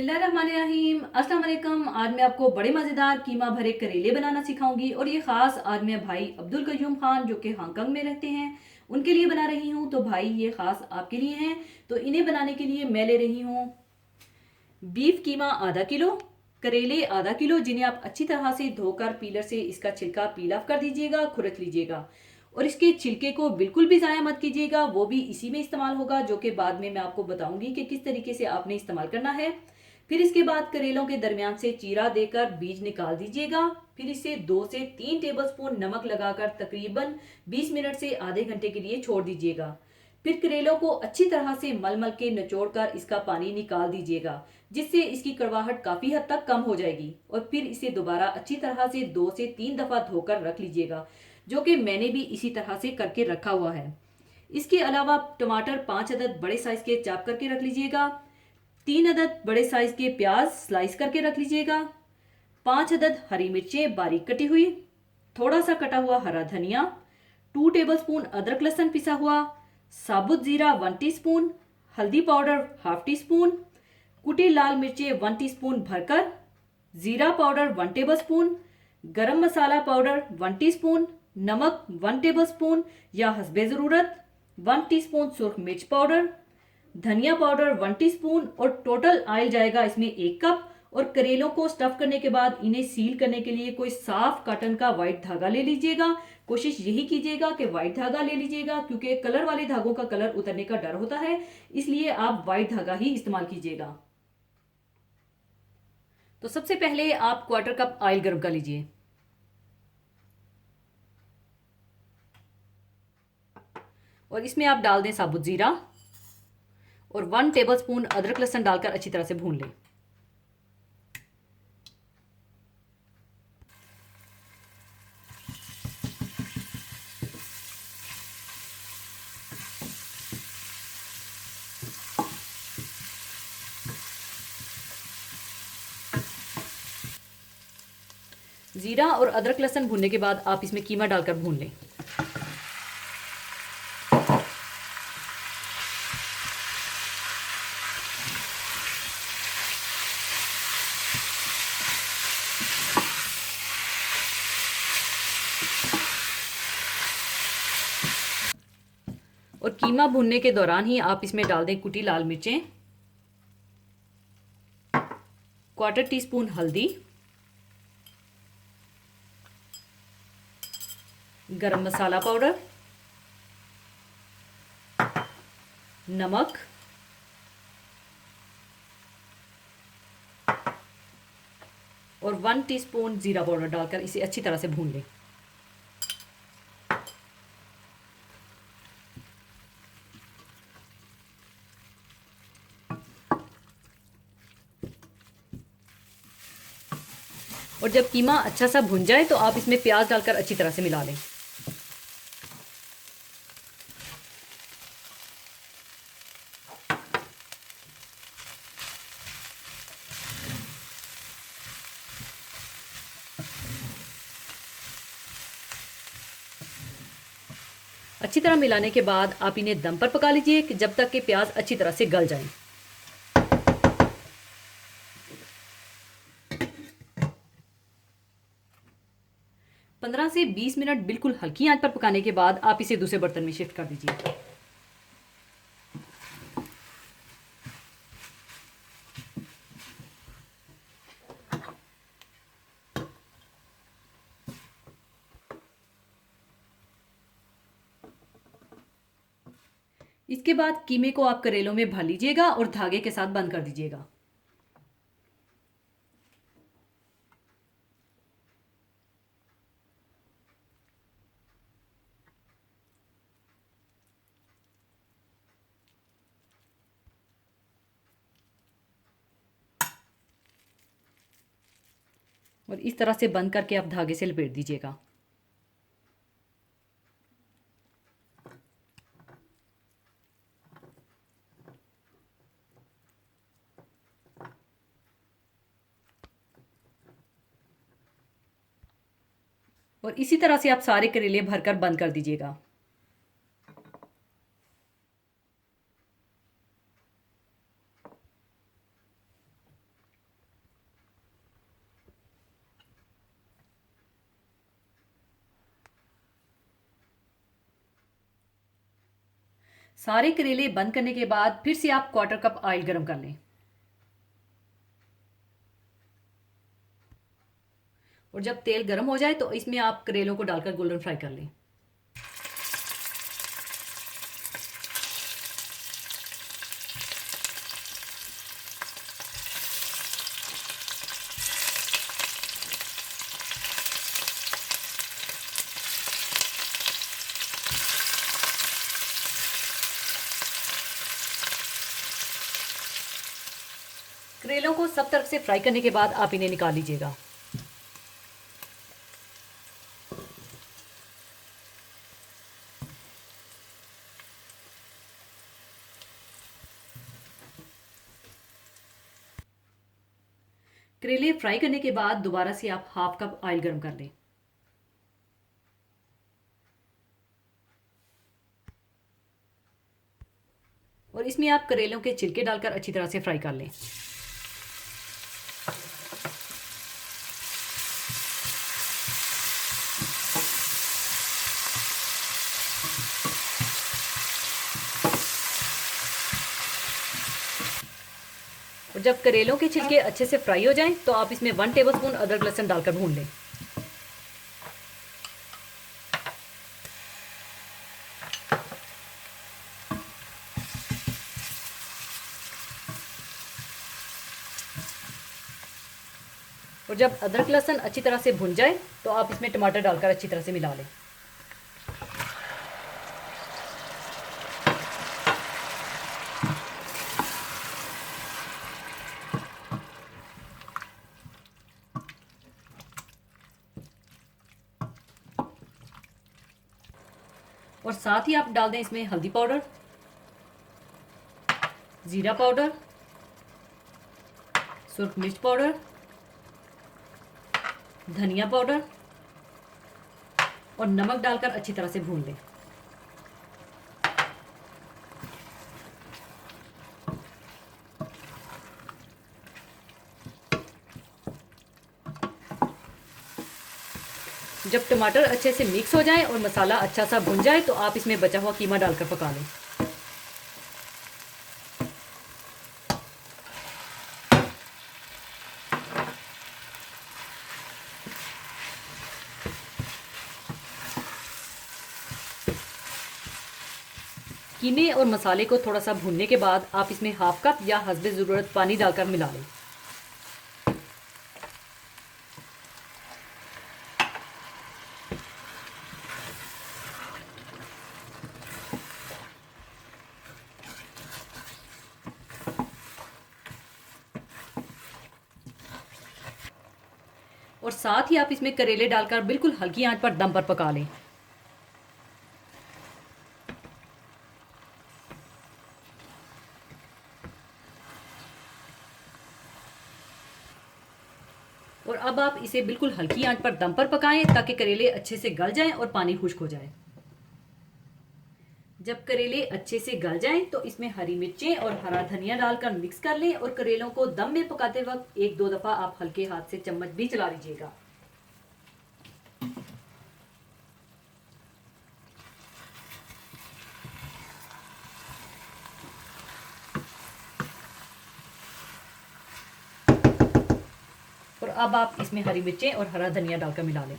बिस्मिल्लाहिर्रहमानिर्रहीम। अस्सलाम वालेकुम। आज मैं आपको बड़े मज़ेदार कीमा भरे करेले बनाना सिखाऊंगी और ये ख़ास आज मैं भाई अब्दुल कयूम खान जो कि हांगकांग में रहते हैं उनके लिए बना रही हूँ। तो भाई ये ख़ास आपके लिए हैं। तो इन्हें बनाने के लिए मैं ले रही हूँ बीफ कीमा आधा किलो, करेले आधा किलो जिन्हें आप अच्छी तरह से धोकर पीलर से इसका छिलका पील ऑफ कर दीजिएगा, खुरच लीजिएगा। और इसके छिलके को बिल्कुल भी ज़ाया मत कीजिएगा, वो भी इसी में इस्तेमाल होगा जो कि बाद में मैं आपको बताऊंगी कि किस तरीके से आपने इस्तेमाल करना है। फिर इसके बाद करेलों के दरमियान से चीरा देकर बीज निकाल दीजिएगा। फिर इसे 2 से 3 टेबलस्पून नमक लगाकर तकरीबन 20 मिनट से आधे घंटे के लिए छोड़ दीजिएगा। फिर करेलों को अच्छी तरह से मल मल के निचोड़ कर इसका पानी निकाल दीजिएगा, जिससे इसकी कड़वाहट काफ़ी हद तक कम हो जाएगी। और फिर इसे दोबारा अच्छी तरह से 2 से 3 दफ़ा धोकर रख लीजिएगा, जो कि मैंने भी इसी तरह से करके रखा हुआ है। इसके अलावा टमाटर 5 अदद बड़े साइज़ के चाप करके रख लीजिएगा। 3 अदद बड़े साइज़ के प्याज स्लाइस करके रख लीजिएगा। 5 अदद हरी मिर्चें बारीक कटी हुई, थोड़ा सा कटा हुआ हरा धनिया, 2 टेबलस्पून अदरक लहसुन पिसा हुआ, साबुत जीरा 1 टीस्पून, हल्दी पाउडर हाफ टी स्पून, कुटी लाल मिर्चें 1 टीस्पून भरकर, जीरा पाउडर 1 टेबलस्पून, गरम मसाला पाउडर 1 टीस्पून, नमक 1 टेबलस्पून या हस्बे ज़रूरत, 1 टीस्पून सुर्ख मिर्च पाउडर, धनिया पाउडर 1 टीस्पून और टोटल ऑयल जाएगा इसमें 1 कप। और करेलों को स्टफ करने के बाद इन्हें सील करने के लिए कोई साफ कॉटन का वाइट धागा ले लीजिएगा। कोशिश यही कीजिएगा कि वाइट धागा ले लीजिएगा, क्योंकि कलर वाले धागों का कलर उतरने का डर होता है, इसलिए आप वाइट धागा ही इस्तेमाल कीजिएगा। तो सबसे पहले आप 1/4 कप ऑयल गर्म कर लीजिए और इसमें आप डाल दें साबुत जीरा और 1 टेबलस्पून अदरक लहसुन डालकर अच्छी तरह से भून लें। जीरा और अदरक लहसुन भूनने के बाद आप इसमें कीमा डालकर भून लें। और कीमा भूनने के दौरान ही आप इसमें डाल दें कुटी लाल मिर्चें, 1/4 टीस्पून हल्दी, गरम मसाला पाउडर, नमक और 1 टीस्पून जीरा पाउडर डालकर इसे अच्छी तरह से भून लें। और जब कीमा अच्छा सा भुन जाए तो आप इसमें प्याज डालकर अच्छी तरह से मिला लें। अच्छी तरह मिलाने के बाद आप इन्हें दम पर पका लीजिए कि जब तक कि प्याज अच्छी तरह से गल जाए। 15 से 20 मिनट बिल्कुल हल्की आंच पर पकाने के बाद आप इसे दूसरे बर्तन में शिफ्ट कर दीजिए। इसके बाद कीमे को आप करेलों में भर लीजिएगा और धागे के साथ बंद कर दीजिएगा। और इस तरह से बंद करके आप धागे से लपेट दीजिएगा। और इसी तरह से आप सारे करेले भरकर बंद कर दीजिएगा। सारे करेले बंद करने के बाद फिर से आप 1/4 कप ऑयल गर्म कर लें और जब तेल गर्म हो जाए तो इसमें आप करेलों को डालकर गोल्डन फ्राई कर लें। करेलों को सब तरफ से फ्राई करने के बाद आप इन्हें निकाल लीजिएगा। करेले फ्राई करने के बाद दोबारा से आप 1/2 कप ऑयल गर्म कर लें और इसमें आप करेलों के छिलके डालकर अच्छी तरह से फ्राई कर लें। और जब करेलों के छिलके अच्छे से फ्राई हो जाएं तो आप इसमें 1 टेबलस्पून अदरक लहसुन डालकर भून लें। और जब अदरक लहसुन अच्छी तरह से भुन जाए तो आप इसमें टमाटर डालकर अच्छी तरह से मिला लें। और साथ ही आप डाल दें इसमें हल्दी पाउडर, जीरा पाउडर, सुरख मिर्च पाउडर, धनिया पाउडर और नमक डालकर अच्छी तरह से भून लें। जब टमाटर अच्छे से मिक्स हो जाए और मसाला अच्छा सा भुन जाए तो आप इसमें बचा हुआ कीमा डालकर पका लें। कीमे और मसाले को थोड़ा सा भूनने के बाद आप इसमें 1/2 कप या हस्बे ज़रूरत पानी डालकर मिला लें। और साथ ही आप इसमें करेले डालकर बिल्कुल हल्की आंच पर दम पर पका लें। और अब आप इसे बिल्कुल हल्की आंच पर दम पर पकाएं ताकि करेले अच्छे से गल जाएं और पानी खुश्क हो जाए। जब करेले अच्छे से गल जाएं तो इसमें हरी मिर्चें और हरा धनिया डालकर मिक्स कर लें और करेलों को दम में पकाते वक्त 1-2 दफ़ा आप हल्के हाथ से चम्मच भी चला लीजिएगा। और अब आप इसमें हरी मिर्चें और हरा धनिया डालकर मिला लें।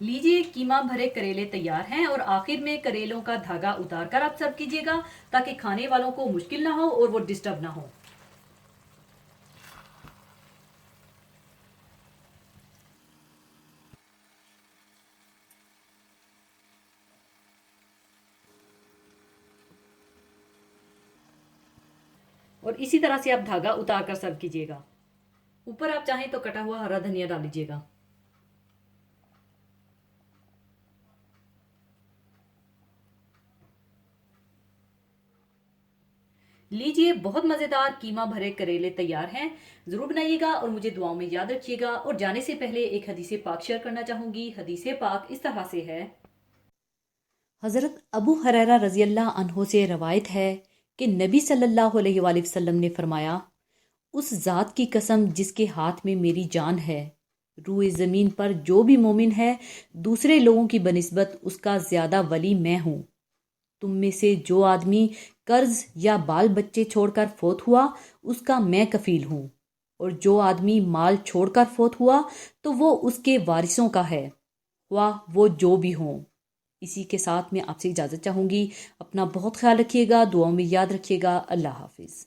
लीजिए, कीमा भरे करेले तैयार हैं और आखिर में करेलों का धागा उतार कर आप सर्व कीजिएगा ताकि खाने वालों को मुश्किल ना हो और वो डिस्टर्ब ना हो। और इसी तरह से आप धागा उतार कर सर्व कीजिएगा। ऊपर आप चाहें तो कटा हुआ हरा धनिया डाल लीजिएगा। लीजिए, बहुत मज़ेदार कीमा भरे करेले तैयार हैं। ज़रूर बनाइएगा और मुझे दुआओं में याद रखिएगा। और जाने से पहले एक हदीस पाक शेयर करना चाहूँगी। हदीस पाक इस तरह से है। हज़रत अबू हुरैरा रज़ी अल्लाह अन्हो से रवायत है कि नबी सल्लल्लाहु अलैहि वसल्लम ने फरमाया, उस ज़ात की कसम जिसके हाथ में मेरी जान है, रूए ज़मीन पर जो भी मोमिन है, दूसरे लोगों की बनिस्बत उसका ज़्यादा वली मैं हूँ। तुम में से जो आदमी कर्ज या बाल बच्चे छोड़कर फोत हुआ, उसका मैं कफील हूँ। और जो आदमी माल छोड़कर फोत हुआ तो वो उसके वारिसों का है, वाह वो जो भी हों। इसी के साथ मैं आपसे इजाज़त चाहूँगी। अपना बहुत ख्याल रखिएगा, दुआओं में याद रखिएगा। अल्लाह हाफिज़।